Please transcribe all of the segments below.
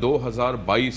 2022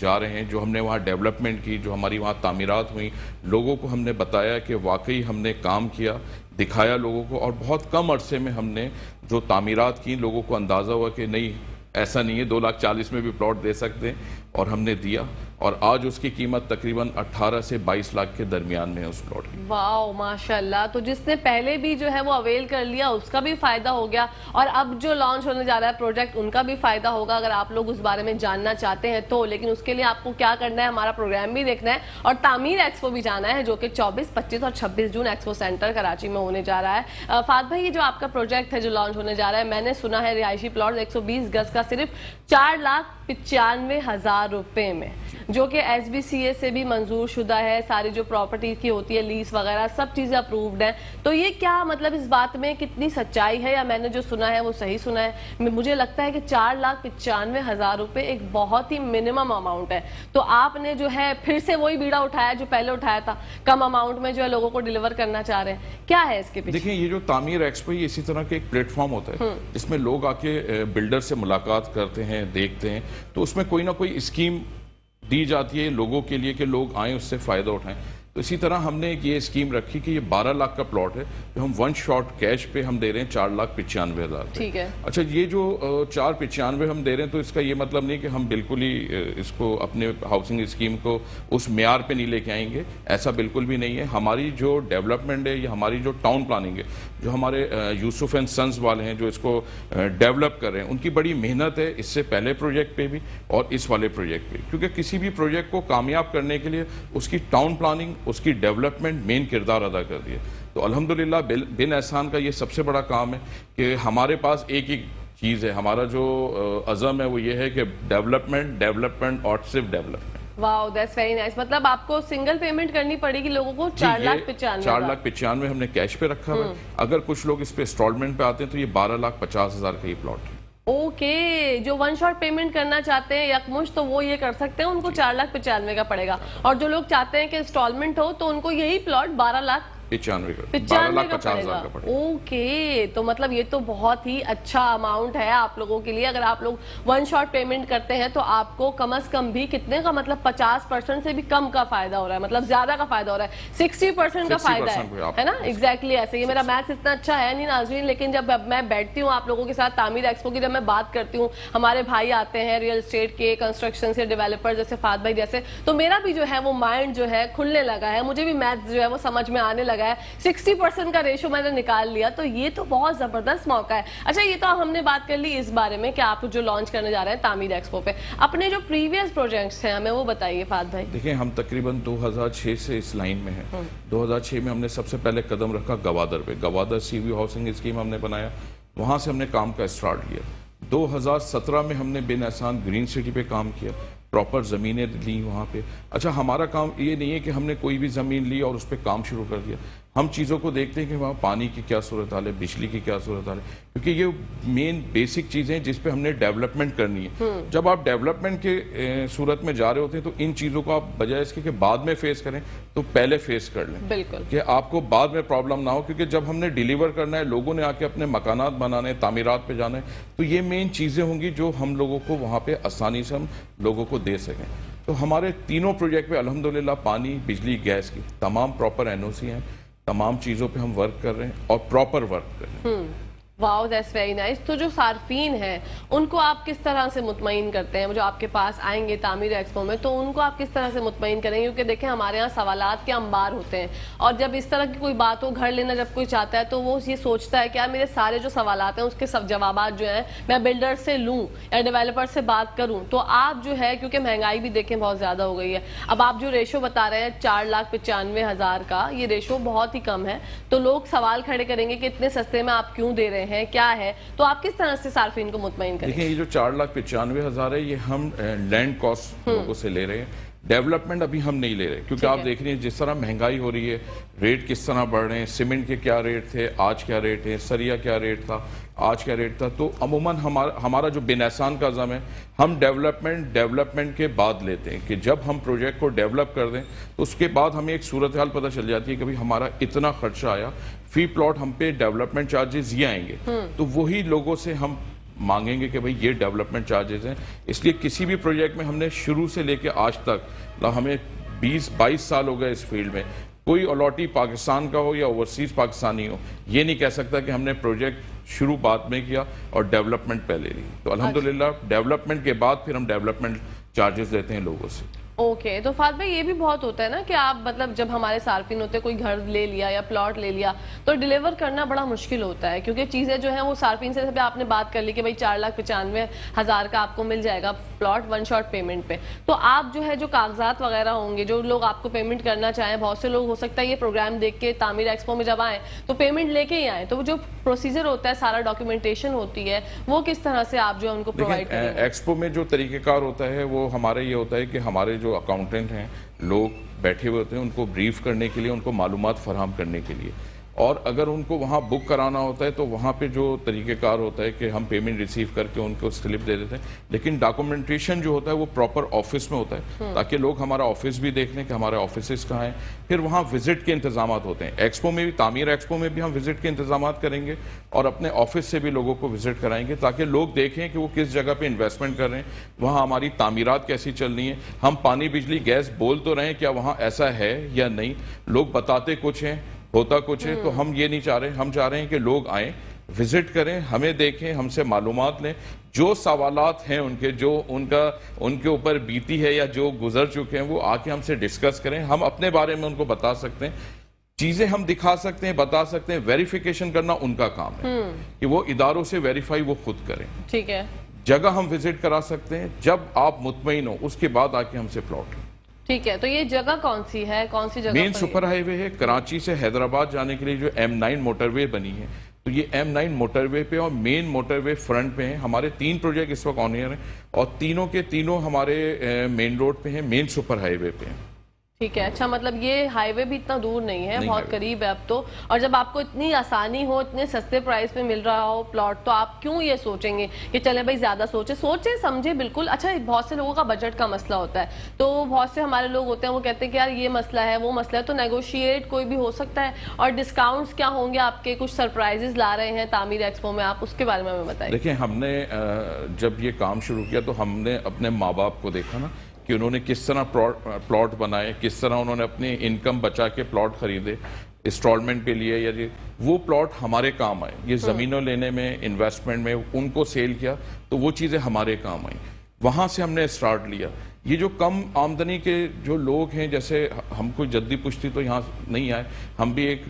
جا رہے ہیں, جو ہم نے وہاں ڈیولپمنٹ کی, جو ہماری وہاں تعمیرات ہوئیں, لوگوں کو ہم نے بتایا کہ واقعی ہم نے کام کیا, دکھایا لوگوں کو, اور بہت کم عرصے میں ہم نے جو تعمیرات کی لوگوں کو اندازہ ہوا کہ نہیں ایسا نہیں ہے 2,40,000 میں بھی پلاٹ دے سکتے ہیں, اور ہم نے دیا, اور آج اس کی قیمت تقریباً 18 سے 22 لاکھ کے درمیان میں ہے اس پلاٹ کی. واو ماشاءاللہ. تو جس نے پہلے بھی جو ہے وہ اویل کر لیا اس کا بھی فائدہ ہو گیا, اور اب جو لانچ ہونے جا رہا ہے پروجیکٹ ان کا بھی فائدہ ہوگا اگر آپ لوگ اس بارے میں جاننا چاہتے ہیں تو. لیکن اس کے لیے آپ کو کیا کرنا ہے, ہمارا پروگرام بھی دیکھنا ہے اور تعمیر ایکسپو بھی جانا ہے جو کہ 24, 25 اور 26 جون ایکسپو سینٹر کراچی میں ہونے جا رہا ہے. فہد بھائی, یہ جو آپ کا پروجیکٹ ہے جو لانچ ہونے جا رہا ہے, میں نے سنا ہے رہائشی پلاٹ 120 گز کا صرف 4,95,000 روپے میں, جو کہ ایس بی سی اے سے بھی منظور شدہ ہے, ساری جو پراپرٹی کی ہوتی ہے لیز وغیرہ سب چیزیں اپرووڈ ہیں. تو یہ کیا مطلب اس بات میں کتنی سچائی ہے, یا میں نے جو سنا ہے وہ صحیح سنا ہے؟ مجھے لگتا ہے کہ 4,95,000 روپے ایک بہت ہی منیمم اماؤنٹ ہے. تو آپ نے جو ہے پھر سے وہی بیڑا اٹھایا جو پہلے اٹھایا تھا, کم اماؤنٹ میں جو ہے لوگوں کو ڈیلیور کرنا چاہ رہے ہیں, کیا ہے اس کے پیچھے؟ دیکھیں, یہ جو تعمیر ایکسپو یہ اسی طرح کے ایک پلیٹ فارم ہوتا ہے جس میں لوگ آ کے بلڈر سے ملاقات کرتے ہیں, دیکھتے ہیں, تو اس میں کوئی نہ کوئی اسکیم دی جاتی ہے لوگوں کے لیے کہ لوگ آئیں اس سے فائدہ اٹھائیں. تو اسی طرح ہم نے یہ اسکیم رکھی کہ یہ 12 لاکھ کا پلاٹ ہے جو ہم 1 شاٹ کیش پہ ہم دے رہے ہیں 4,95,000. ٹھیک ہے. اچھا, یہ جو 4,95,000 ہم دے رہے ہیں تو اس کا یہ مطلب نہیں کہ ہم بالکل ہی اس کو اپنے ہاؤسنگ اسکیم کو اس معیار پہ نہیں لے کے آئیں گے, ایسا بالکل بھی نہیں ہے. ہماری جو ڈیولپمنٹ ہے یا ہماری جو ٹاؤن پلاننگ ہے, جو ہمارے یوسف اینڈ سنز والے ہیں جو اس کو ڈیولپ کر رہے ہیں, ان کی بڑی محنت ہے اس سے پہلے پروجیکٹ پہ بھی اور اس والے پروجیکٹ پہ, کیونکہ کسی بھی پروجیکٹ کو کامیاب کرنے کے لیے اس کی ٹاؤن پلاننگ, اس کی ڈیولپمنٹ مین کردار ادا کر دیا. تو الحمدللہ بن احسان کا یہ سب سے بڑا کام ہے کہ ہمارے پاس ایک ہی چیز ہے, ہمارا جو عزم ہے وہ یہ ہے کہ ڈیولپمنٹ اور صرف development. Wow, that's very nice. مطلب آپ کو سنگل پیمنٹ کرنی پڑے گی لوگوں کو 4,95,000. 4,95,000 ہم نے کیش پہ رکھا ہے. اگر کچھ لوگ اس پہ انسٹالمنٹ پہ آتے ہیں تو یہ 12,50,000 کا یہ پلاٹ ہے. اوکے, جو 1 شاٹ پیمنٹ کرنا چاہتے ہیں یکمشت تو وہ یہ کر سکتے ہیں, ان کو 4,95,000 کا پڑے گا. اور جو لوگ چاہتے ہیں کہ انسٹالمنٹ ہو تو ان کو یہی پلاٹ 12,95,000 کا پڑے گا. اوکے, تو مطلب یہ تو بہت ہی اچھا اماؤنٹ ہے آپ لوگوں کے لیے. اگر آپ لوگ 1 شاٹ پیمنٹ کرتے ہیں تو آپ کو کم از کم بھی کتنے کا, مطلب 50% سے بھی کم کا فائدہ ہو رہا ہے, مطلب زیادہ کا فائدہ ہو رہا ہے, 60% کا فائدہ ہے نا. ایگزیکٹلی ایسے. یہ میرا میتھ اتنا اچھا ہے نہیں ناظرین, لیکن جب میں بیٹھتی ہوں آپ لوگوں کے ساتھ تعمیر ایکسپو کی جب میں بات کرتی ہوں, ہمارے بھائی آتے ہیں ریئل اسٹیٹ کے, کنسٹرکشن سے, ڈیولپر جیسے فہد بھائی جیسے, تو میرا بھی جو ہے وہ مائنڈ جو ہے کھلنے لگا ہے, مجھے بھی میتھ جو ہے وہ سمجھ میں آنے لگا ہے. 60% کا ریشو میں نے نکال لیا, تو یہ تو بہت زبردست موقع ہے. اچھا, یہ تو ہم نے بات کر لی اس بارے میں کہ آپ جو لانچ کرنے جا رہے ہیں تعمیر ایکسپو پہ. اپنے جو پریویس پروجیکٹس ہیں ہمیں وہ بتائیے فہد بھائی. دیکھیں, ہم تقریباً 2006 سے اس لائن میں ہیں. 2006 میں ہم نے سب سے پہلے قدم رکھا گوادر پہ. گوادر سی وی ہاؤسنگ اسکیم ہم نے بنایا, وہاں سے ہم نے کام کا اسٹارٹ کیا. 2017 میں ہم نے بن احسان گرین سٹی پہ کام کیا, پراپر زمینیں لی وہاں پہ. اچھا, ہمارا کام یہ نہیں ہے کہ ہم نے کوئی بھی زمین لی اور اس پہ کام شروع کر دیا. ہم چیزوں کو دیکھتے ہیں کہ وہاں پانی کی کیا صورتحال ہے, بجلی کی کیا صورتحال ہے, کیونکہ یہ مین بیسک چیزیں جس پہ ہم نے ڈیولپمنٹ کرنی ہے. جب آپ ڈیولپمنٹ کے صورت میں جا رہے ہوتے ہیں تو ان چیزوں کو آپ بجائے اس کے کہ بعد میں فیس کریں تو پہلے فیس کر لیں, بالکل, کہ آپ کو بعد میں پرابلم نہ ہو. کیونکہ جب ہم نے ڈیلیور کرنا ہے, لوگوں نے آ کے اپنے مکانات بنانے, تعمیرات پہ جانا ہے, تو یہ مین چیزیں ہوں گی جو ہم لوگوں کو وہاں پہ آسانی سے ہم لوگوں کو دے سکیں. تو ہمارے تینوں پروجیکٹ پہ الحمدللہ پانی, بجلی, گیس کی تمام پراپر این او سی ہیں. تمام چیزوں پہ ہم ورک کر رہے ہیں اور پراپر ورک کر رہے ہیں. واو, دیٹس ویری نائس. تو جو صارفین ہیں ان کو آپ کس طرح سے مطمئن کرتے ہیں, جو آپ کے پاس آئیں گے تعمیر ایکسپو میں, تو ان کو آپ کس طرح سے مطمئن کریں گے؟ کیونکہ دیکھیں ہمارے ہاں سوالات کے انبار ہوتے ہیں, اور جب اس طرح کی کوئی بات ہو, گھر لینا جب کوئی چاہتا ہے تو وہ یہ سوچتا ہے کہ یار میرے سارے جو سوالات ہیں اس کے سب جوابات جو ہیں میں بلڈر سے لوں یا ڈیولپر سے بات کروں. تو آپ جو ہے, کیونکہ مہنگائی بھی دیکھیں بہت زیادہ ہو گئی ہے, اب آپ جو ریشو بتا رہے ہیں 4,95,000 کا, یہ ریشو بہت ہی کم ہے. تو لوگ سوال کھڑے کریں گے کہ اتنے سستے میں آپ کیوں دے رہے ہیں, کیا ہے؟ تو آپ کس طرح سے صارفین کو مطمئن کریں؟ دیکھیں, یہ جو 4,95,000 ہے یہ ہم لینڈ کاسٹ لوگوں سے لے رہے ہیں. ڈیولپمنٹ ابھی ہم نہیں لے رہے, کیونکہ آپ دیکھ رہے ہیں جس طرح مہنگائی ہو رہی ہے, ریٹ کس طرح بڑھ رہے ہیں. سیمنٹ کے کیا ریٹ تھے, آج کیا ریٹ ہے. سریا کیا ریٹ تھا, آج کیا ریٹ تھا. تو عموماً ہمارا جو بن احسان کا عزم ہے, ہم ڈیولپمنٹ کے بعد لیتے ہیں کہ جب ہم پروجیکٹ کو ڈیولپ کر دیں تو اس کے بعد ہمیں ایک صورتحال پتہ چل جاتی ہے کہ بھئی ہمارا اتنا خرچہ آیا, فی پلاٹ ہم پہ ڈیولپمنٹ چارجز یہ آئیں گے. تو وہی لوگوں سے ہم مانگیں گے کہ بھئی یہ ڈیولپمنٹ چارجز ہیں. اس لیے کسی بھی پروجیکٹ میں ہم نے شروع سے لے کے آج تک ہمیں 20-22 سال ہو گئے اس فیلڈ میں, کوئی الاٹی پاکستان کا ہو یا اوورسیز پاکستانی ہو یہ نہیں کہہ سکتا کہ ہم نے پروجیکٹ شروع بعد میں کیا اور ڈیولپمنٹ پہلے لی. تو الحمدللہ ڈیولپمنٹ کے بعد پھر ہم ڈیولپمنٹ چارجز لیتے ہیں لوگوں سے. اوکے, تو فہد بھائی یہ بھی بہت ہوتا ہے نا کہ آپ مطلب جب ہمارے صارفین ہوتے ہیں کوئی گھر لے لیا یا پلاٹ لے لیا تو ڈیلیور کرنا بڑا مشکل ہوتا ہے, کیونکہ چیزیں جو ہیں وہ صارفین سے آپ نے بات کر لی کہ بھائی 4,95,000 کا آپ کو مل جائے گا پلاٹ 1 شاٹ پیمنٹ پہ. تو آپ جو ہے جو کاغذات وغیرہ ہوں گے جو لوگ آپ کو پیمنٹ کرنا چاہیں, بہت سے لوگ ہو سکتا ہے یہ پروگرام دیکھ کے تعمیر ایکسپو میں جب آئیں تو پیمنٹ لے کے ہی آئیں, تو وہ جو پروسیجر ہوتا ہے سارا ڈاکیومنٹیشن ہوتی ہے وہ کس طرح سے آپ جو ان کو پرووائڈ کریں گے؟ ایکسپو میں جو طریقہ کار ہوتا ہے وہ ہمارا یہ ہوتا ہے کہ ہمارے جو اکاؤنٹنٹ ہیں لوگ بیٹھے ہوئے ہوتے ہیں ان کو بریف کرنے کے لیے, ان کو معلومات فراہم کرنے کے لیے, اور اگر ان کو وہاں بک کرانا ہوتا ہے تو وہاں پہ جو طریقہ کار ہوتا ہے کہ ہم پیمنٹ ریسیو کر کے ان کو سلپ دے دیتے ہیں, لیکن ڈاکومنٹیشن جو ہوتا ہے وہ پراپر آفس میں ہوتا ہے تاکہ لوگ ہمارا آفس بھی دیکھ لیں کہ ہمارے آفیسز کہاں ہیں. پھر وہاں وزٹ کے انتظامات ہوتے ہیں. ایکسپو میں بھی, تعمیر ایکسپو میں بھی ہم وزٹ کے انتظامات کریں گے اور اپنے آفس سے بھی لوگوں کو وزٹ کرائیں گے تاکہ لوگ دیکھیں کہ وہ کس جگہ پہ انویسٹمنٹ کر رہے ہیں, وہاں ہماری تعمیرات کیسی چل رہی ہیں, ہم پانی بجلی گیس بول تو رہے ہیں کیا وہاں ایسا ہے یا نہیں. لوگ بتاتے کچھ ہیں ہوتا کچھ ہے, تو ہم یہ نہیں چاہ رہے. ہم چاہ رہے ہیں کہ لوگ آئیں, وزٹ کریں, ہمیں دیکھیں, ہم سے معلومات لیں, جو سوالات ہیں ان کے, جو ان کے اوپر بیتی ہے یا جو گزر چکے ہیں وہ آ کے ہم سے ڈسکس کریں. ہم اپنے بارے میں ان کو بتا سکتے ہیں, چیزیں ہم دکھا سکتے ہیں, بتا سکتے ہیں. ویریفیکیشن کرنا ان کا کام ہے کہ وہ اداروں سے ویریفائی وہ خود کریں. ٹھیک ہے, جگہ ہم وزٹ کرا سکتے ہیں, جب آپ مطمئن ہو اس کے بعد آ کے ہم سے پلاٹ. ٹھیک ہے, تو یہ جگہ کون سی ہے, کون سی جگہ؟ مین سپر ہائی وے ہے کراچی سے حیدرآباد جانے کے لیے جو M9 موٹر وے بنی ہے, تو یہ M9 موٹر وے پہ اور مین موٹر وے فرنٹ پہ ہیں. ہمارے 3 پروجیکٹ اس وقت آن ایئر ہیں اور تینوں کے تینوں ہمارے مین روڈ پہ ہیں, مین سپر ہائی وے پہ ہیں. ٹھیک ہے, اچھا, مطلب یہ ہائی وے بھی اتنا دور نہیں ہے, بہت قریب ہے اب تو. اور جب آپ کو اتنی آسانی ہو, اتنے سستے پرائز پہ مل رہا ہو پلاٹ, تو آپ کیوں یہ سوچیں گے کہ چلیں بھائی زیادہ سوچیں سمجھیں بالکل. اچھا, بہت سے لوگوں کا بجٹ کا مسئلہ ہوتا ہے, تو بہت سے ہمارے لوگ ہوتے ہیں وہ کہتے ہیں کہ یار یہ مسئلہ ہے وہ مسئلہ ہے, تو نیگوشیٹ کوئی بھی ہو سکتا ہے. اور ڈسکاؤنٹس کیا ہوں گے آپ کے, کچھ سرپرائزز لا رہے ہیں تعمیر ایکسپو میں, آپ اس کے بارے میں ہمیں بتائیں. دیکھیں, ہم نے جب یہ کام شروع کیا تو ہم نے اپنے ماں باپ کو دیکھا نا کہ انہوں نے کس طرح پلاٹ بنائے, کس طرح انہوں نے اپنی انکم بچا کے پلاٹ خریدے انسٹالمنٹ پہ لیے, یا وہ پلاٹ ہمارے کام آئے. یہ زمینوں لینے میں, انویسٹمنٹ میں ان کو سیل کیا تو وہ چیزیں ہمارے کام آئیں. وہاں سے ہم نے اسٹارٹ لیا. یہ جو کم آمدنی کے جو لوگ ہیں, جیسے ہم کو جدی پشتی تو یہاں نہیں آئے, ہم بھی ایک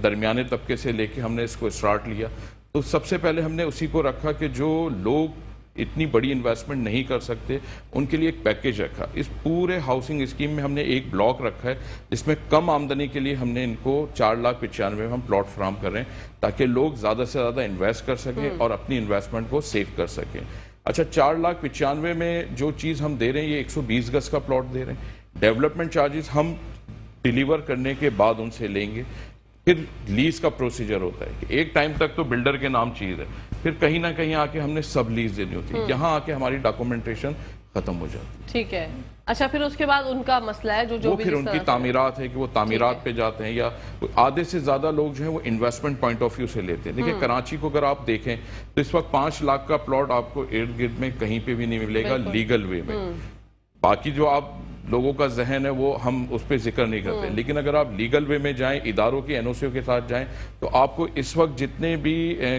درمیانے طبقے سے لے کے ہم نے اس کو اسٹارٹ لیا. تو سب سے پہلے ہم نے اسی کو رکھا کہ جو لوگ اتنی بڑی انویسٹمنٹ نہیں کر سکتے ان کے لیے ایک پیکیج رکھا. اس پورے ہاؤسنگ اسکیم میں ہم نے ایک بلاک رکھا ہے جس میں کم آمدنی کے لیے ہم نے ان کو 4,95,000 میں ہم پلاٹ فراہم کر رہے ہیں تاکہ لوگ زیادہ سے زیادہ انویسٹ کر سکیں اور اپنی انویسٹمنٹ کو سیو کر سکیں. اچھا, 4,95,000 میں جو چیز ہم دے رہے ہیں یہ 120 گز کا پلاٹ دے رہے ہیں. ڈیولپمنٹ چارجز ہم ڈیلیور کرنے کے بعد ان سے لیں گے. پھر لیز کا پروسیجر ہوتا ہے کہ ایک ٹائم تک تو بلڈر کے نام چیز ہے, پھر کہیں نہ کہیں آ کے ہم نے سب لیز دینی ہوتی ہے, یہاں آ کے ہماری ڈاکومنٹیشن ختم ہو جاتی ہے. ٹھیک ہے, اچھا, پھر اس کے بعد ان کا مسئلہ ہے جو پھر ان کی تعمیرات ہے کہ وہ تعمیرات پہ جاتے ہیں, یا آدھے سے زیادہ لوگ جو ہیں وہ انویسٹمنٹ پوائنٹ آف ویو سے لیتے ہیں. دیکھیں, کراچی کو اگر آپ دیکھیں تو اس وقت 5 لاکھ کا پلاٹ آپ کو ارد گرد میں کہیں پہ بھی نہیں ملے گا لیگل وے میں. باقی جو آپ لوگوں کا ذہن ہے وہ ہم اس پہ ذکر نہیں کرتے, لیکن اگر آپ لیگل وے میں جائیں, اداروں کے NOCوں کے ساتھ جائیں, تو آپ کو اس وقت جتنے بھی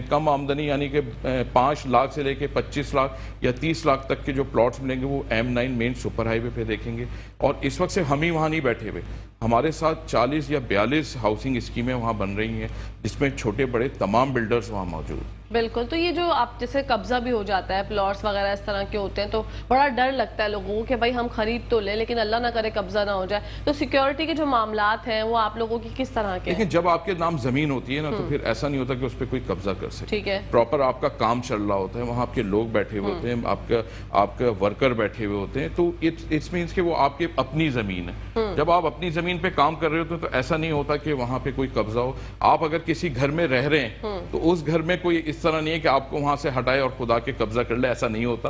کم آمدنی یعنی کہ 5 لاکھ سے لے کے 25 لاکھ یا 30 لاکھ تک کے جو پلاٹس ملیں گے وہ M9 مین سپر ہائی وے پہ دیکھیں گے. اور اس وقت سے ہم ہی وہاں نہیں بیٹھے ہوئے, ہمارے ساتھ 40 یا 42 ہاؤسنگ اسکیمیں وہاں بن رہی ہیں جس میں چھوٹے بڑے تمام بلڈرز وہاں موجود ہیں. بالکل, تو یہ جو آپ جیسے قبضہ بھی ہو جاتا ہے, پلاٹس وغیرہ اس طرح کے ہوتے ہیں, تو بڑا ڈر لگتا ہے لوگوں کو کہ بھائی ہم خرید تو لیں لیکن اللہ نہ کرے قبضہ نہ ہو جائے. تو سیکیورٹی کے جو معاملات ہیں وہ آپ لوگوں کی کس طرح کے ہیں؟ لیکن جب آپ کے نام زمین ہوتی ہے نا تو پھر ایسا نہیں ہوتا کہ اس پہ کوئی قبضہ کر سکے. ٹھیک ہے, پراپر آپ کا کام چل رہا ہوتا ہے, وہاں آپ کے لوگ بیٹھے ہوئے ہوتے ہیں, آپ کا ورکر بیٹھے ہوئے ہوتے ہیں, تو اٹس مینس کہ وہ آپ کی اپنی زمین ہے. جب آپ اپنی زمین پہ کام کر رہے ہوتے ہیں تو ایسا نہیں ہوتا کہ وہاں پہ کوئی قبضہ ہو. آپ اگر کسی گھر میں رہ رہے ہیں تو اس گھر میں کوئی اس طرح نہیں ہے کہ آپ کو وہاں سے ہٹائے اور خدا کے قبضہ کر لے, ایسا نہیں ہوتا.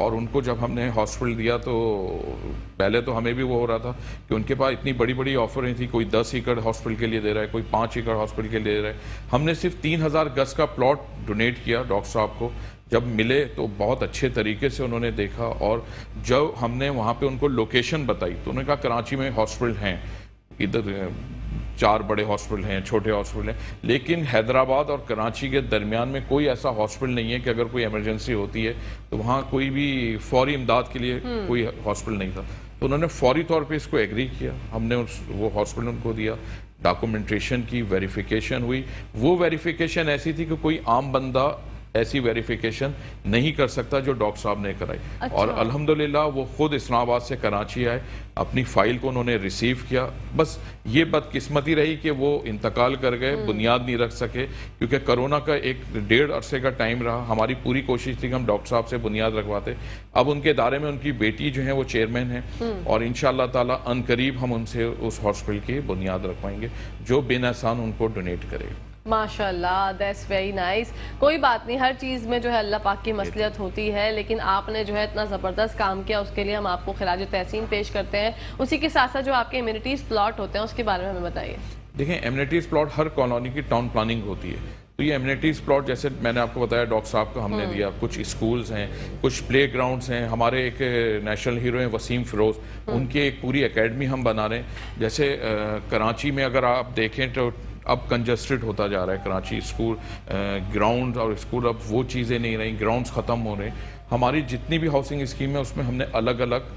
اور ان کو جب ہم نے ہاسپٹل دیا تو پہلے تو ہمیں بھی وہ ہو رہا تھا کہ ان کے پاس اتنی بڑی بڑی آفریں تھیں, کوئی 10 ایکڑ ہاسپٹل کے لیے دے رہا ہے, کوئی 5 ایکڑ ہاسپٹل کے لیے دے رہا ہے. ہم نے صرف 3000 گز کا پلاٹ ڈونیٹ کیا ڈاکٹر صاحب کو. جب ملے تو بہت اچھے طریقے سے انہوں نے دیکھا, اور جب ہم نے وہاں پہ ان کو لوکیشن بتائی تو انہوں نے کہا کراچی میں ہاسپٹل ہیں, ادھر 4 بڑے ہاسپٹل ہیں, چھوٹے ہاسپٹل ہیں, لیکن حیدرآباد اور کراچی کے درمیان میں کوئی ایسا ہاسپٹل نہیں ہے کہ اگر کوئی ایمرجنسی ہوتی ہے تو وہاں کوئی بھی فوری امداد کے لیے کوئی ہاسپٹل نہیں تھا. تو انہوں نے فوری طور پہ اس کو ایگری کیا. ہم نے وہ ہاسپٹل ان کو دیا, ڈاکومنٹریشن کی, ویریفیکیشن ہوئی. وہ ویریفیکیشن ایسی تھی کہ کوئی عام بندہ ایسی ویریفیکیشن نہیں کر سکتا جو ڈاکٹر صاحب نے کرائی. اور الحمدللہ وہ خود اسلام آباد سے کراچی آئے, اپنی فائل کو انہوں نے ریسیو کیا. بس یہ بدقسمتی رہی کہ وہ انتقال کر گئے, بنیاد نہیں رکھ سکے, کیونکہ کرونا کا 1.5 عرصے کا ٹائم رہا. ہماری پوری کوشش تھی کہ ہم ڈاکٹر صاحب سے بنیاد رکھواتے. اب ان کے ادارے میں ان کی بیٹی جو ہیں وہ چیئرمین ہیں, اور انشاءاللہ تعالی ان قریب ہم ان سے اس ہاسپٹل کی بنیاد رکھوائیں گے جو بن احسان ان کو ڈونیٹ کرے. ماشاءاللہ, دیٹس ویری نائس. کوئی بات نہیں, ہر چیز میں جو ہے اللہ پاک کی مصلحت ہوتی ہے, لیکن آپ نے جو ہے اتنا زبردست کام کیا, اس کے لیے ہم آپ کو خراج تحسین پیش کرتے ہیں. اسی کے ساتھ ساتھ جو آپ کے ایمینٹیز پلاٹ ہوتے ہیں اس کے بارے میں ہمیں بتائیے. دیکھیں, ایمینٹیز پلاٹ ہر کالونی کی ٹاؤن پلاننگ ہوتی ہے. تو یہ ایمینٹیز پلاٹ جیسے میں نے آپ کو بتایا ڈاکٹر صاحب کو ہم نے دیا, کچھ اسکولز ہیں, کچھ پلے گراؤنڈز ہیں. ہمارے ایک نیشنل ہیرو ہیں وسیم فیروز, ان کی ایک پوری اکیڈمی ہم بنا رہے ہیں. جیسے کراچی میں اگر آپ دیکھیں تو اب کنجسٹڈ ہوتا جا رہا ہے کراچی. اسکول گراؤنڈ اور اسکول اب وہ چیزیں نہیں رہیں, گراؤنڈز ختم ہو رہے ہیں. ہماری جتنی بھی ہاؤسنگ اسکیم ہے اس میں ہم نے الگ الگ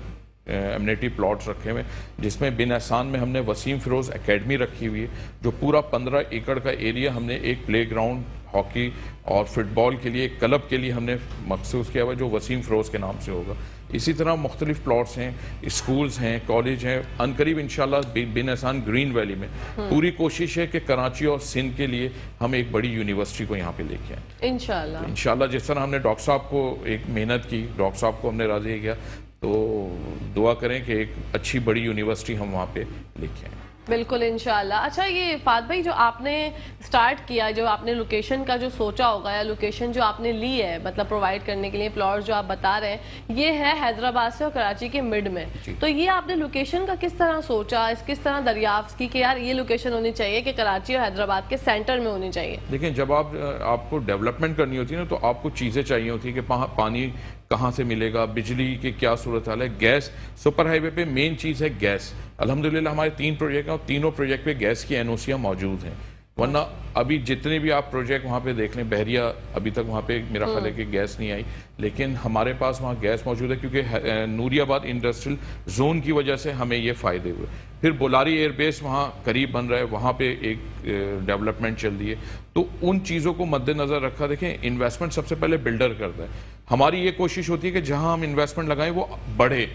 ایمنیٹی پلاٹس رکھے ہوئے, جس میں بن احسان میں ہم نے وسیم فیروز اکیڈمی رکھی ہوئی ہے, جو پورا 15 ایکڑ کا ایریا ہم نے ایک پلے گراؤنڈ ہاکی اور فٹ بال کے لیے, ایک کلب کے لیے ہم نے مخصوص کیا ہوا جو وسیم فیروز کے نام سے ہوگا. اسی طرح مختلف پلاٹس ہیں, اسکولز ہیں, کالج ہیں. عنقریب انشاءاللہ بن احسان گرین ویلی میں پوری کوشش ہے کہ کراچی اور سندھ کے لیے ہم ایک بڑی یونیورسٹی کو یہاں پہ لے کے آئیں انشاءاللہ. جس طرح ہم نے ڈاکٹر صاحب کو ایک محنت کی, ڈاکٹر صاحب کو ہم نے راضی کیا, تو دعا کریں کہ ایک اچھی بڑی یونیورسٹی ہم وہاں پہ لے کے آئیں. بالکل انشاءاللہ. اچھا, یہ فہد بھائی جو آپ نے سٹارٹ کیا, جو آپ نے لوکیشن کا جو سوچا ہوگا یا لوکیشن جو آپ نے لی ہے مطلب پرووائڈ کرنے کے لیے پلاٹ جو آپ بتا رہے ہیں, یہ ہے حیدرآباد سے اور کراچی کے مڈ میں. تو یہ آپ نے لوکیشن کا کس طرح سوچا, کس طرح دریافت کی کہ یار یہ لوکیشن ہونی چاہیے کہ کراچی اور حیدرآباد کے سینٹر میں ہونی چاہیے؟ دیکھیں, جب آپ کو ڈیولپمنٹ کرنی ہوتی ہے نا, تو آپ کو چیزیں چاہیے ہوتی ہیں کہ پانی کہاں سے ملے گا, بجلی کی کیا صورتحال ہے, گیس. سپر ہائی وے پہ مین چیز ہے گیس. الحمدللہ ہمارے 3 پروجیکٹ ہیں اور تینوں پروجیکٹ پہ گیس کی NOCیاں موجود ہیں. ورنہ ابھی جتنے بھی آپ پروجیکٹ وہاں پہ دیکھ لیں, بحریہ ابھی تک وہاں پہ میرا خیال ہے کہ گیس نہیں آئی, لیکن ہمارے پاس وہاں گیس موجود ہے کیونکہ نوری آباد انڈسٹریل زون کی وجہ سے ہمیں یہ فائدے ہوئے. پھر بولاری ایئر بیس وہاں قریب بن رہا ہے, وہاں پہ ایک ڈیولپمنٹ چل رہی ہے. تو ان چیزوں کو مد نظر رکھا, دیکھیں انویسٹمنٹ سب سے پہلے بلڈر کرتا ہے. ہماری یہ کوشش ہوتی ہے کہ جہاں ہم انویسٹمنٹ لگائیں وہ بڑھے.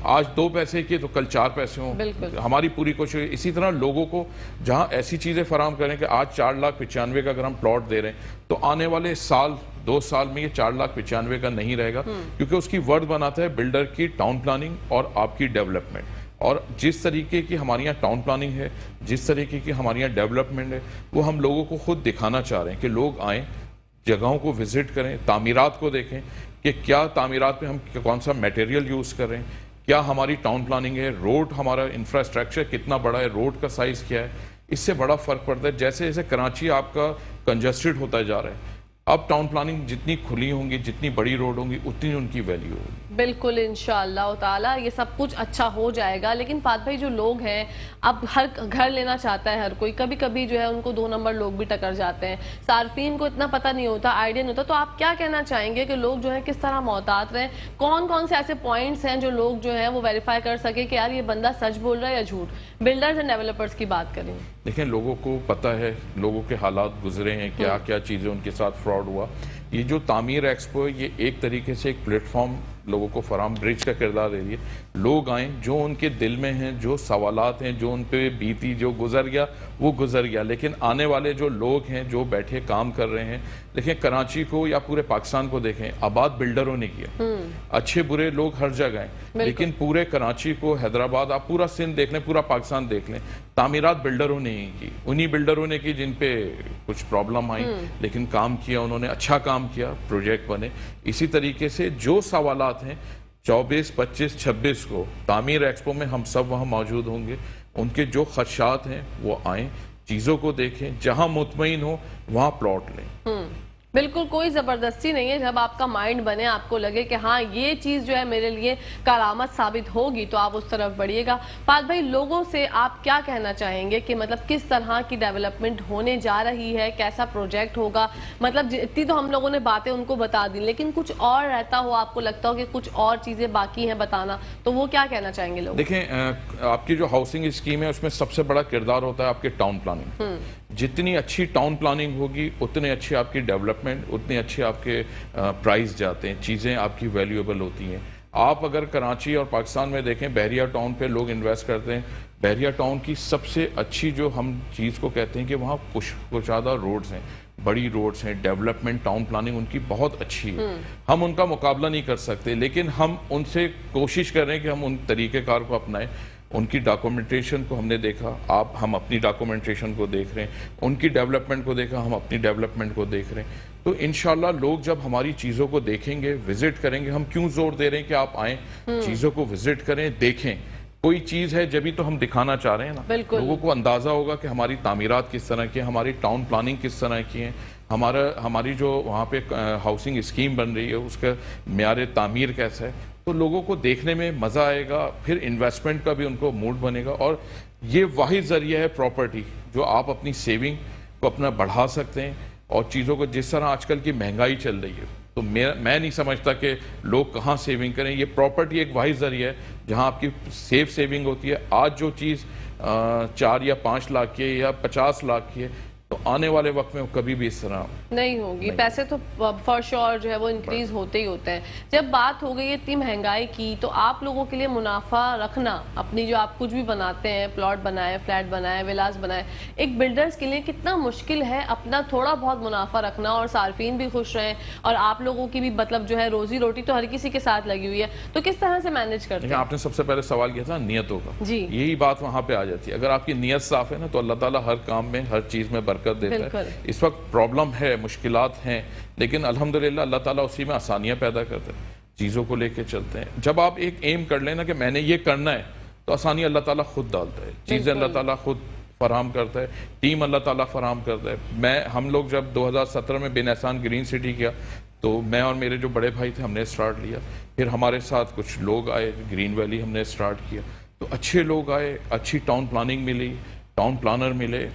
آج 2 پیسے کی تو کل 4 پیسے ہوں, ہماری پوری کوشش. اسی طرح لوگوں کو جہاں ایسی چیزیں فراہم کریں کہ آج 4,95,000 کا اگر ہم پلاٹ دے رہے ہیں تو آنے والے سال 2 سال میں یہ 4,95,000 کا نہیں رہے گا, کیونکہ اس کی ورڈ بناتا ہے بلڈر کی ٹاؤن پلاننگ اور آپ کی ڈیولپمنٹ. اور جس طریقے کی ہمارے یہاں ٹاؤن پلاننگ ہے, جس طریقے کی ہمارے یہاں ڈیولپمنٹ ہے, وہ ہم لوگوں کو خود دکھانا چاہ رہے ہیں کہ لوگ آئیں, جگہوں کو وزٹ کریں, تعمیرات کو دیکھیں کہ کیا تعمیرات میں ہم کون سا میٹیریل یوز کر رہے ہیں, کیا ہماری ٹاؤن پلاننگ ہے, روڈ ہمارا انفراسٹرکچر کتنا بڑا ہے, روڈ کا سائز کیا ہے. اس سے بڑا فرق پڑتا ہے. جیسے جیسے کراچی آپ کا کنجسٹڈ ہوتا جا رہا ہے, اب ٹاؤن پلاننگ جتنی کھلی ہوں گی, جتنی بڑی روڈ ہوں گی, اتنی ان کی ویلیو ہوگی. بالکل انشاءاللہ تعالی یہ سب کچھ اچھا ہو جائے گا. لیکن فہد بھائی جو لوگ ہیں, اب ہر گھر لینا چاہتا ہے ہر کوئی, کبھی کبھی جو ہے ان کو 2 نمبر لوگ بھی ٹکر جاتے ہیں, صارفین کو اتنا پتہ نہیں ہوتا, آئیڈیا نہیں ہوتا. تو آپ کیا کہنا چاہیں گے کہ لوگ جو ہے کس طرح محتاط رہیں, کون کون سے ایسے پوائنٹس ہیں جو لوگ جو ہے وہ ویریفائی کر سکے کہ یار یہ بندہ سچ بول رہا ہے یا جھوٹ؟ بلڈرز اینڈ ڈیولپرز کی بات کریں. دیکھیں, لوگوں کو پتہ ہے, لوگوں کے حالات گزرے ہیں, کیا کیا چیزیں ان کے ساتھ فراڈ ہوا. یہ جو تعمیر ایکسپو ہے, یہ ایک طریقے سے ایک پلیٹ فارم لوگوں کو فراہم, برج کا کردار دے رہی ہے. لوگ آئیں, جو ان کے دل میں ہیں, جو سوالات ہیں, جو ان پہ بیتی, جو گزر گیا وہ گزر گیا. لیکن آنے والے جو لوگ ہیں, جو بیٹھے کام کر رہے ہیں, دیکھیں کراچی کو یا پورے پاکستان کو دیکھیں, آباد بلڈروں نے کیا. اچھے برے لوگ ہر جگہ ہیں, لیکن پورے کراچی کو, حیدرآباد, آپ پورا سندھ دیکھ لیں, پورا پاکستان دیکھ لیں, تعمیرات بلڈروں نے ہی کی. انہی بلڈروں نے کی جن پہ کچھ پرابلم آئی, لیکن کام کیا انہوں نے, اچھا کام کیا, پروجیکٹ بنے. اسی طریقے سے جو سوالات خدشات ہیں 24, 25, 26 کو تعمیر ایکسپو میں ہم سب وہاں موجود ہوں گے. ان کے جو خدشات ہیں وہ آئیں, چیزوں کو دیکھیں, جہاں مطمئن ہو وہاں پلاٹ لیں. بالکل کوئی زبردستی نہیں ہے. جب آپ کا مائنڈ بنے, آپ کو لگے کہ ہاں یہ چیز جو ہے میرے لیے کرامت ثابت ہوگی, تو آپ اس طرف بڑھیے گا. فہد بھائی, لوگوں سے آپ کیا کہنا چاہیں گے کہ مطلب کس طرح کی ڈیولپمنٹ ہونے جا رہی ہے, کیسا پروجیکٹ ہوگا؟ مطلب اتنی تو ہم لوگوں نے باتیں ان کو بتا دی, لیکن کچھ اور رہتا ہو, آپ کو لگتا ہو کہ کچھ اور چیزیں باقی ہیں بتانا, تو وہ کیا کہنا چاہیں گے لوگ؟ دیکھیں, آپ کی جو ہاؤسنگ اسکیم ہے اس میں سب سے بڑا کردار ہوتا ہے آپ کے ٹاؤن پلاننگ. جتنی اچھی ٹاؤن پلاننگ ہوگی اتنی اچھی آپ کی ڈیولپمنٹ, اتنے اچھے آپ کے پرائز جاتے ہیں, چیزیں آپ کی ویلیوبل ہوتی ہیں. آپ اگر کراچی اور پاکستان میں دیکھیں, بحریہ ٹاؤن پہ لوگ انویسٹ کرتے ہیں. بحریہ ٹاؤن کی سب سے اچھی جو ہم چیز کو کہتے ہیں کہ وہاں کشادہ روڈز ہیں, بڑی روڈز ہیں, ڈیولپمنٹ ٹاؤن پلاننگ ان کی بہت اچھی ہے. ہم ان کا مقابلہ نہیں کر سکتے, لیکن ہم ان سے کوشش کر رہے ہیں کہ ہم ان طریقہ کار کو اپنائیں. ان کی ڈاکومنٹیشن کو ہم نے دیکھا, ہم اپنی ڈاکومنٹیشن کو دیکھ رہے ہیں. ان کی ڈیولپمنٹ کو دیکھا, ہم اپنی ڈیولپمنٹ کو دیکھ رہے ہیں. تو انشاءاللہ لوگ جب ہماری چیزوں کو دیکھیں گے, وزٹ کریں گے. ہم کیوں زور دے رہے ہیں کہ آپ آئیں, چیزوں کو وزٹ کریں, دیکھیں. کوئی چیز ہے جبھی تو ہم دکھانا چاہ رہے ہیں نا. لوگوں کو اندازہ ہوگا کہ ہماری تعمیرات کس طرح کی ہیں, ہماری ٹاؤن پلاننگ کس طرح کی ہیں, ہماری جو وہاں پہ ہاؤسنگ اسکیم بن رہی ہے اس کا معیار تعمیر کیسا ہے. تو لوگوں کو دیکھنے میں مزہ آئے گا, پھر انویسٹمنٹ کا بھی ان کو موڈ بنے گا. اور یہ واحد ذریعہ ہے پراپرٹی جو آپ اپنی سیونگ کو اپنا بڑھا سکتے ہیں. اور چیزوں کو جس طرح آج کل کی مہنگائی چل رہی ہے, تو میں نہیں سمجھتا کہ لوگ کہاں سیونگ کریں. یہ پراپرٹی ایک واحد ذریعہ ہے جہاں آپ کی سیف سیونگ ہوتی ہے. آج جو چیز 4 یا 5 لاکھ کی ہے یا 50 لاکھ کی ہے, تو آنے والے وقت میں کبھی بھی اس طرح نہیں ہوگی. پیسے تو فار شور جو ہے وہ انکریز ہوتے ہی ہوتے ہیں. جب بات ہو گئی اتنی مہنگائی کی, تو آپ لوگوں کے لیے منافع رکھنا, اپنی جو آپ کچھ بھی بناتے ہیں, پلاٹ بنائے, فلیٹ بنائے, ولاز بنائے, ایک بلڈرز کے لیے کتنا مشکل ہے اپنا تھوڑا بہت منافع رکھنا, اور صارفین بھی خوش رہیں, اور آپ لوگوں کی بھی مطلب جو ہے روزی روٹی تو ہر کسی کے ساتھ لگی ہوئی ہے. تو کس طرح سے مینیج کرتے ہیں؟ آپ نے سب سے پہلے سوال کیا تھا نیتوں کا. جی, یہی بات وہاں پہ آ جاتی ہے. اگر آپ کی نیت صاف ہے نا, تو اللہ تعالیٰ ہر کام میں, ہر چیز میں برکت دیتا ہے. اس وقت پرابلم ہے, مشکلات ہیں, لیکن الحمدللہ اللہ تعالیٰ اسی میں آسانیاں پیدا کرتے ہیں. چیزوں کو لے کے چلتے ہیں. جب آپ ایک ایم کر لینا کہ میں نے یہ کرنا ہے, تو آسانی اللہ تعالیٰ خود ڈالتا ہے. چیزیں اللہ تعالیٰ خود فراہم کرتا ہے, ٹیم اللہ تعالیٰ فراہم کرتا ہے. ہم لوگ جب 2017 میں بن احسان گرین سٹی کیا, تو میں اور میرے جو بڑے بھائی تھے ہم نے سٹارٹ لیا. پھر ہمارے ساتھ کچھ لوگ آئے, گرین ویلی ہم نے سٹارٹ کیا. تو اچھے لوگ آئے, اچھی ٹاؤن پلاننگ ملی, ٹاؤن پلانر ملے.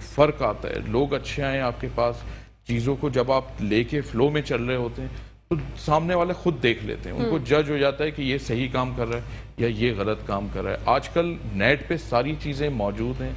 فرق آتا ہے, لوگ اچھے آئیں آپ کے پاس. چیزوں کو جب آپ لے کے فلو میں چل رہے ہوتے ہیں, تو سامنے والے خود دیکھ لیتے ہیں. ان کو جج ہو جاتا ہے کہ یہ صحیح کام کر رہا ہے یا یہ غلط کام کر رہا ہے. آج کل نیٹ پہ ساری چیزیں موجود ہیں.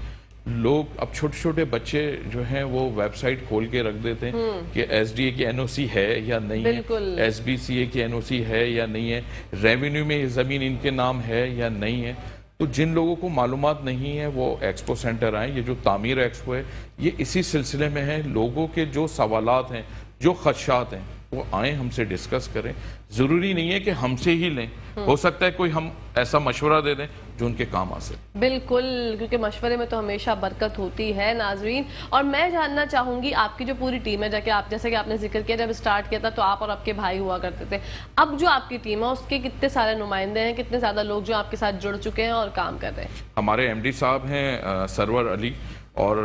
لوگ اب چھوٹے چھوٹے بچے جو ہیں وہ ویب سائٹ کھول کے رکھ دیتے ہیں کہ ایس ڈی اے کی این او سی ہے یا نہیں ہے, ایس بی سی اے کی این او سی ہے یا نہیں ہے, ریونیو میں یہ زمین ان کے نام ہے یا نہیں ہے. تو جن لوگوں کو معلومات نہیں ہے وہ ایکسپو سینٹر آئیں. یہ جو تعمیر ایکسپو ہے یہ اسی سلسلے میں ہے. لوگوں کے جو سوالات ہیں, جو خدشات ہیں, وہ آئیں ہم سے ڈسکس کریں. ضروری نہیں ہے کہ ہم سے ہی لیں, ہو سکتا ہے کوئی ہم ایسا مشورہ دے دیں جو ان کے کام آ سکے. بالکل, کیونکہ مشورے میں تو ہمیشہ برکت ہوتی ہے. ناظرین, اور میں جاننا چاہوں گی آپ کی جو پوری ٹیم ہے, جیسے کہ آپ نے ذکر کیا جب سٹارٹ کیا تھا تو آپ اور آپ کے بھائی ہوا کرتے تھے, اب جو آپ کی ٹیم ہے اس کے کتنے سارے نمائندے ہیں, کتنے زیادہ لوگ جو آپ کے ساتھ جڑ چکے ہیں اور کام کر رہے ہیں؟ ہمارے ایم ڈی صاحب ہیں سرور علی, اور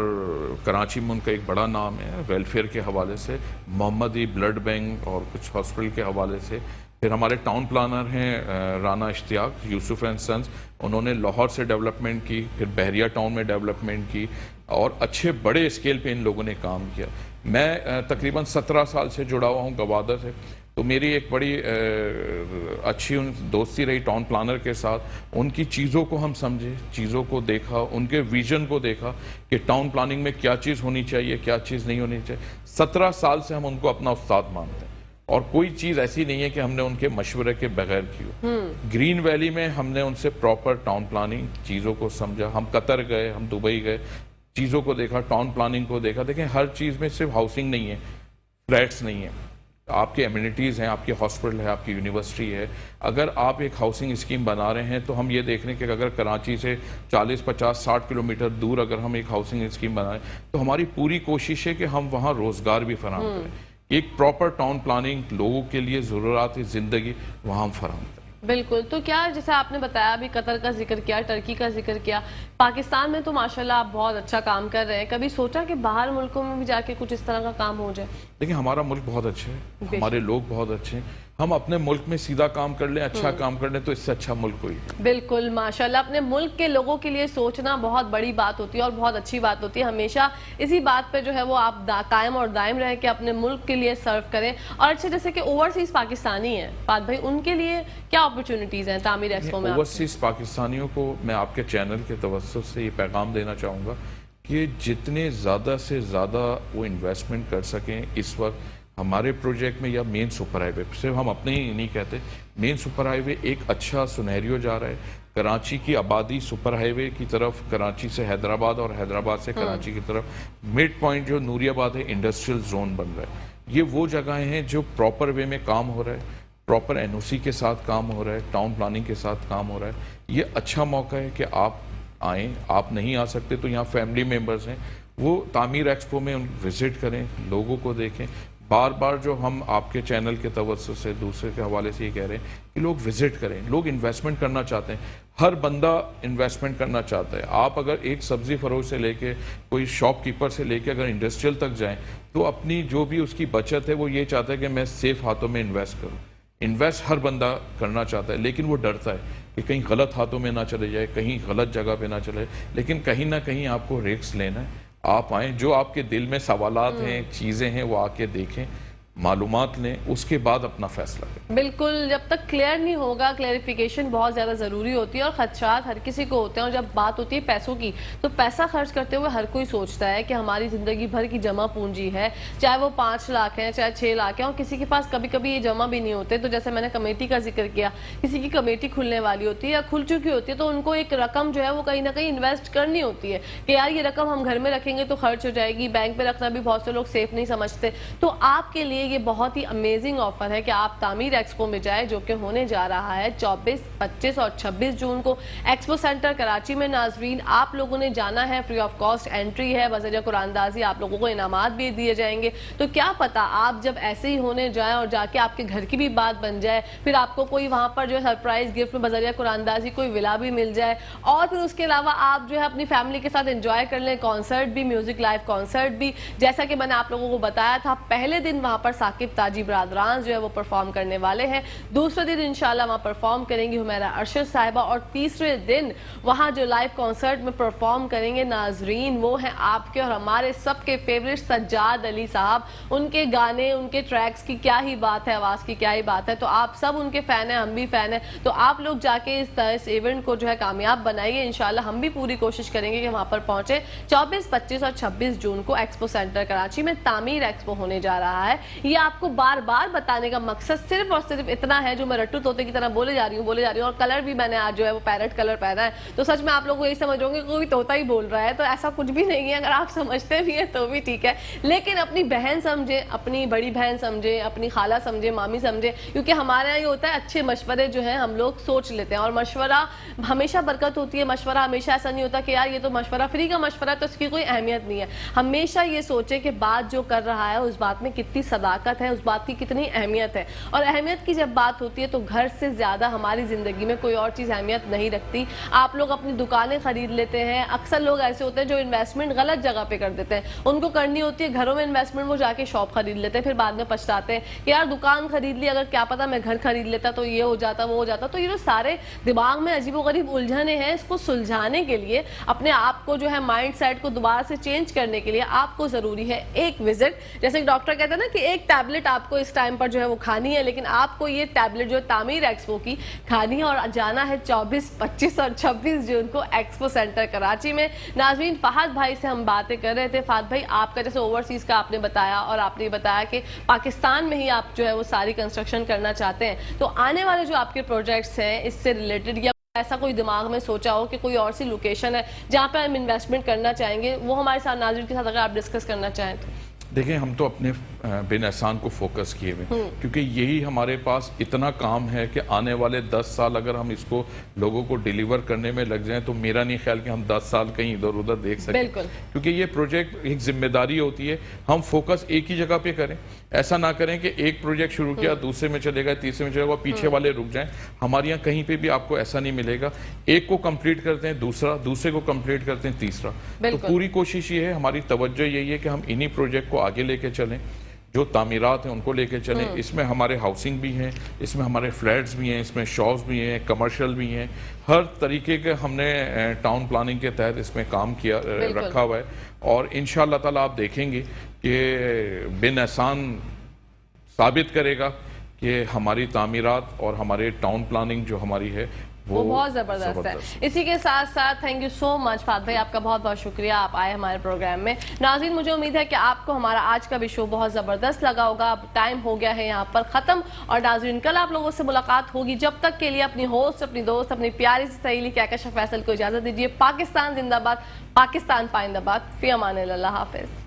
کراچی میں ان کا ایک بڑا نام ہے ویلفیئر کے حوالے سے, محمدی بلڈ بینک اور کچھ ہاسپٹل کے حوالے سے. پھر ہمارے ٹاؤن پلانر ہیں رانا اشتیاق, یوسف اینڈ سنز, انہوں نے لاہور سے ڈیولپمنٹ کی, پھر بحریہ ٹاؤن میں ڈیولپمنٹ کی, اور اچھے بڑے اسکیل پہ ان لوگوں نے کام کیا. میں تقریباً 17 سال سے جڑا ہوا ہوں گوادر سے, تو میری ایک بڑی اچھی دوستی رہی ٹاؤن پلانر کے ساتھ. ان کی چیزوں کو ہم سمجھے, چیزوں کو دیکھا, ان کے ویژن کو دیکھا کہ ٹاؤن پلاننگ میں کیا چیز ہونی چاہیے, کیا چیز نہیں ہونی چاہیے. 17 سال سے ہم ان کو اپنا استاد مانتے ہیں, اور کوئی چیز ایسی نہیں ہے کہ ہم نے ان کے مشورے کے بغیر کی ہو. گرین ویلی میں ہم نے ان سے پراپر ٹاؤن پلاننگ چیزوں کو سمجھا. ہم قطر گئے, ہم دبئی گئے, چیزوں کو دیکھا, ٹاؤن پلاننگ کو دیکھا. دیکھیں ہر چیز میں صرف ہاؤسنگ نہیں ہے, فلیٹس نہیں ہے, آپ کے ایمینٹیز ہیں, آپ کی ہاسپٹل ہے, آپ کی یونیورسٹی ہے. اگر آپ ایک ہاؤسنگ اسکیم بنا رہے ہیں تو ہم یہ دیکھ رہے ہیں کہ اگر کراچی سے 40, 50, 60 کلومیٹر دور اگر ہم ایک ہاؤسنگ اسکیم بنائیں, تو ہماری پوری کوشش ہے کہ ہم وہاں روزگار بھی فراہم کریں. ایک پراپر ٹاؤن پلاننگ لوگوں کے لیے ضروریات زندگی وہاں ہم فراہم کریں. بالکل. تو کیا جیسے آپ نے بتایا ابھی قطر کا ذکر کیا, ٹرکی کا ذکر کیا, پاکستان میں تو ماشاءاللہ آپ بہت اچھا کام کر رہے ہیں, کبھی سوچا کہ باہر ملکوں میں بھی جا کے کچھ اس طرح کا کام ہو جائے؟ دیکھیں ہمارا ملک بہت اچھا ہے, ہمارے لوگ بہت اچھے ہیں, ہم اپنے ملک میں سیدھا کام کر لیں, اچھا کام کر لیں تو اس سے اچھا ملک کوئی. بالکل ماشاءاللہ, اپنے ملک کے لوگوں کے لیے سوچنا بہت بڑی بات ہوتی ہے اور بہت اچھی بات ہوتی ہے. ہمیشہ اسی بات پہ جو ہے وہ آپ قائم اور دائم رہیں کہ اپنے ملک کے لیے سرو کریں. اور اچھا جیسے کہ اوورسیز پاکستانی ہیں فہد بھائی, ان کے لیے کیا اپرچونٹیز ہیں تعمیر ایکسپو میں؟ اوورسیز پاکستانیوں کو میں آپ کے چینل کے توسط سے یہ پیغام دینا چاہوں گا کہ جتنے زیادہ سے زیادہ وہ انویسٹمنٹ کر سکیں اس وقت ہمارے پروجیکٹ میں, یا مین سپر ہائی وے, صرف ہم اپنے ہی نہیں کہتے, مین سپر ہائی وے ایک اچھا سنیریو جا رہا ہے. کراچی کی آبادی سپر ہائی وے کی طرف, کراچی سے حیدرآباد اور حیدرآباد سے کراچی کی طرف, مڈ پوائنٹ جو نوری آباد ہے انڈسٹریل زون بن رہا ہے. یہ وہ جگہیں ہیں جو پراپر وے میں کام ہو رہا ہے, پراپر این او سی کے ساتھ کام ہو رہا ہے, ٹاؤن پلاننگ کے ساتھ کام ہو رہا ہے. یہ اچھا موقع ہے کہ آپ آئیں. آپ نہیں آ سکتے تو یہاں فیملی ممبرز ہیں, وہ تعمیر ایکسپو میں وزٹ کریں, لوگوں کو دیکھیں. بار بار جو ہم آپ کے چینل کے توسط سے دوسرے کے حوالے سے یہ کہہ رہے ہیں کہ لوگ وزٹ کریں. لوگ انویسٹمنٹ کرنا چاہتے ہیں, ہر بندہ انویسٹمنٹ کرنا چاہتا ہے. آپ اگر ایک سبزی فروش سے لے کے, کوئی شاپ کیپر سے لے کے اگر انڈسٹریل تک جائیں تو اپنی جو بھی اس کی بچت ہے وہ یہ چاہتا ہے کہ میں سیف ہاتھوں میں انویسٹ کروں. انویسٹ ہر بندہ کرنا چاہتا ہے, لیکن وہ ڈرتا ہے کہ کہیں غلط ہاتھوں میں نہ چلے جائے, کہیں غلط جگہ پہ نہ چلے. لیکن کہیں نہ کہیں آپ کو رسک لینا ہے. آپ آئیں, جو آپ کے دل میں سوالات ہیں, چیزیں ہیں, وہ آ کے دیکھیں, معلومات لیں, اس کے بعد اپنا فیصلہ کریں. بالکل, جب تک کلیئر نہیں ہوگا, کلیئریفیکیشن بہت زیادہ ضروری ہوتی ہے. اور خدشات ہر کسی کو ہوتے ہیں, اور جب بات ہوتی ہے پیسوں کی تو پیسہ خرچ کرتے ہوئے ہر کوئی سوچتا ہے کہ ہماری زندگی بھر کی جمع پونجی ہے, چاہے وہ 5 لاکھ ہیں, چاہے 6 لاکھ ہیں, اور کسی کے پاس کبھی کبھی یہ جمع بھی نہیں ہوتے. تو جیسے میں نے کمیٹی کا ذکر کیا, کسی کی کمیٹی کھلنے والی ہوتی ہے یا کھل چکی ہوتی ہے تو ان کو ایک رقم جو ہے وہ کہیں نہ کہیں انویسٹ کرنی ہوتی ہے کہ یار یہ رقم ہم گھر میں رکھیں گے تو خرچ ہو جائے گی. بینک پہ رکھنا بھی بہت سے لوگ سیف نہیں سمجھتے. تو آپ کے لیے یہ بہت ہی امیزنگ آفر ہے کہ آپ تعمیر ایکسپو میں جائیں, جو کہ ہونے جا رہا ہے 24, 25 اور 26 جون کو ایکسپو سینٹر کراچی میں. ناظرین, آپ لوگوں نے جانا ہے, فری آف کاسٹ انٹری ہے, بذریعہ قرآن اندازی آپ لوگوں کو انعامات بھی دیے جائیں گے. تو کیا پتا آپ جب ایسے ہی ہونے جائیں اور جا کے آپ کے گھر کی بھی بات بن جائے, پھر آپ کو کوئی وہاں پر جو ہے سرپرائز گفٹ میں بذریعہ قرآن اندازی کوئی ولا بھی مل جائے, اور پھر اس کے علاوہ آپ جو ہے اپنی فیملی کے ساتھ انجوائے کر لیں, کانسرٹ بھی, میوزک لائیو کانسرٹ بھی. جیسا کہ میں نے آپ لوگوں کو بتایا تھا, پہلے دن وہاں پر ثاقب تاجی برادران جو ہے وہ پرفارم کرنے والے ہیں, دوسرے دن انشاءاللہ وہاں پرفارم کریں گی حمیرہ ارشد صاحبہ, اور تیسرے دن وہاں جو لائیو کانسرٹ میں پرفارم کریں گے ناظرین وہ ہیں آپ کے اور ہمارے سب کے فیوریٹ سجاد علی صاحب. ان کے گانے, ان کے ٹریکس کی کیا ہی بات ہے, آواز کی کیا ہی بات ہے. تو آپ سب ان کے فین ہیں, ہم بھی فین ہیں, تو آپ لوگ جا کے اس ایونٹ کو جو ہے کامیاب بنائیے. انشاءاللہ ہم بھی پوری کوشش کریں گے کہ وہاں پر پہنچے. 24, 25 اور 26 جون کو ایکسپو سینٹر کراچی میں تعمیر ایکسپو ہونے جا رہا ہے. یہ آپ کو بار بار بتانے کا مقصد صرف اور صرف اتنا ہے, جو میں رٹو طوطے کی طرح بولے جا رہی ہوں, اور کلر بھی میں نے آج جو ہے وہ پیرٹ کلر پہنا ہے, تو سچ میں آپ لوگ یہی سمجھ ہوں گے کوئی طوطا ہی بول رہا ہے. تو ایسا کچھ بھی نہیں ہے, اگر آپ سمجھتے بھی ہیں تو بھی ٹھیک ہے, لیکن اپنی بہن سمجھیں, اپنی بڑی بہن سمجھیں, اپنی خالہ سمجھیں, مامی سمجھیں, کیونکہ ہمارے یہاں یہ ہوتا ہے اچھے مشورے جو ہیں ہم لوگ سوچ لیتے ہیں, اور مشورہ ہمیشہ برکت ہوتی ہے. مشورہ ہمیشہ ایسا نہیں ہوتا کہ یار یہ تو مشورہ فری کا مشورہ ہے تو اس کی کوئی اہمیت نہیں ہے. ہمیشہ یہ سوچے کہ بات جو کر رہا ہے اس بات میں کتنی صداقت ہے, اس بات کی کتنی اہمیت ہے. اور اہمیت کی جب بات ہوتی ہے تو گھر سے زیادہ ہماری زندگی میں کوئی اور چیز اہمیت نہیں رکھتی. آپ لوگ اپنی دکانیں خرید لیتے ہیں, اکثر لوگ ایسے ہوتے ہیں جو انویسٹمنٹ غلط جگہ پہ کر دیتے ہیں. ان کو کرنی ہوتی ہے گھروں میں انویسٹمنٹ, وہ جا کے شاپ خرید لیتے ہیں, پھر بعد میں پچھتاتے ہیں کہ یار دکان خرید لی, اگر کیا پتا میں گھر خرید لیتا تو یہ ہو جاتا, وہ ہو جاتا. تو یہ جو سارے دماغ میں عجیب و غریب الجھنے ہیں, اس کو سلجھانے کے لیے, اپنے آپ کو جو ہے مائنڈ سیٹ کو دوبارہ سے چینج کرنے کے لیے آپ کو ضروری ہے ایک وزٹ. جیسے کہ ڈاکٹر کہتے ہیں نا کہ ایک ٹیبلٹ آپ کو اس ٹائم پر جو ہے وہ کھانی ہے, لیکن آپ کو یہ ٹیبلٹ جو تعمیر ایکسپو کی کھانی ہے, اور جانا ہے 24, 25 اور 26 جون کو ایکسپو سینٹر کراچی میں. ناظرین, فہد بھائی سے ہم باتیں کر رہے تھے. فہد بھائی, آپ کا جیسے اوورسیز کا آپ نے بتایا, اور آپ نے بتایا کہ پاکستان میں ہی آپ جو ہے وہ ساری کنسٹرکشن کرنا چاہتے ہیں, تو آنے والے جو آپ کے پروجیکٹس ہیں اس سے ریلیٹڈ, یا ایسا کوئی دماغ میں سوچا ہو کہ کوئی اور سی لوکیشن ہے جہاں پہ ہم انویسٹمنٹ کرنا چاہیں گے, وہ ہمارے ساتھ ناظرین کے ساتھ اگر آپ ڈسکس کرنا چاہیں تو؟ دیکھیں ہم تو اپنے بن احسان کو فوکس کیے ہوئے کیونکہ یہی ہمارے پاس اتنا کام ہے کہ آنے والے 10 سال اگر ہم اس کو لوگوں کو ڈیلیور کرنے میں لگ جائیں تو میرا نہیں خیال کہ ہم 10 سال کہیں ادھر ادھر دیکھ سکیں، بالکل، کیونکہ یہ پروجیکٹ ایک ذمہ داری ہوتی ہے، ہم فوکس ایک ہی جگہ پہ کریں، ایسا نہ کریں کہ ایک پروجیکٹ شروع کیا دوسرے میں چلے گا تیسرے میں چلے گا پیچھے والے رک جائیں. ہمارے یہاں کہیں پہ بھی آپ کو ایسا نہیں ملے گا، ایک کو کمپلیٹ کرتے ہیں دوسرے کو کمپلیٹ کرتے ہیں تیسرا. تو پوری کوشش یہ ہے، ہماری توجہ یہی ہے کہ ہم انہی پروجیکٹ کو آگے لے کے چلیں، جو تعمیرات ہیں ان کو لے کے چلیں. اس میں ہمارے ہاؤسنگ بھی ہیں، اس میں ہمارے فلیٹس بھی ہیں، اس میں شاپس بھی ہیں، کمرشل بھی ہیں، ہر طریقے کے ہم نے ٹاؤن پلاننگ کے تحت اس میں کام کیا رکھا ہوا ہے. اور انشاءاللہ تعالیٰ آپ دیکھیں گے کہ بن احسان ثابت کرے گا کہ ہماری تعمیرات اور ہمارے ٹاؤن پلاننگ جو ہماری ہے وہ بہت زبردست ہے. اسی کے ساتھ ساتھ تھینک یو سو مچ فہد بھائی، آپ کا بہت بہت شکریہ، آپ آئے ہمارے پروگرام میں. ناظرین مجھے امید ہے کہ آپ کو ہمارا آج کا بھی شو بہت زبردست لگا ہوگا. اب ٹائم ہو گیا ہے یہاں پر ختم، اور ناظرین کل آپ لوگوں سے ملاقات ہوگی. جب تک کے لیے اپنی ہوسٹ، اپنی دوست، اپنی پیاری سی سہیلی کہکشاں فیصل کو اجازت دیجیے. پاکستان زندہ باد، پاکستان پائندہ باد. فی امان اللہ، حافظ.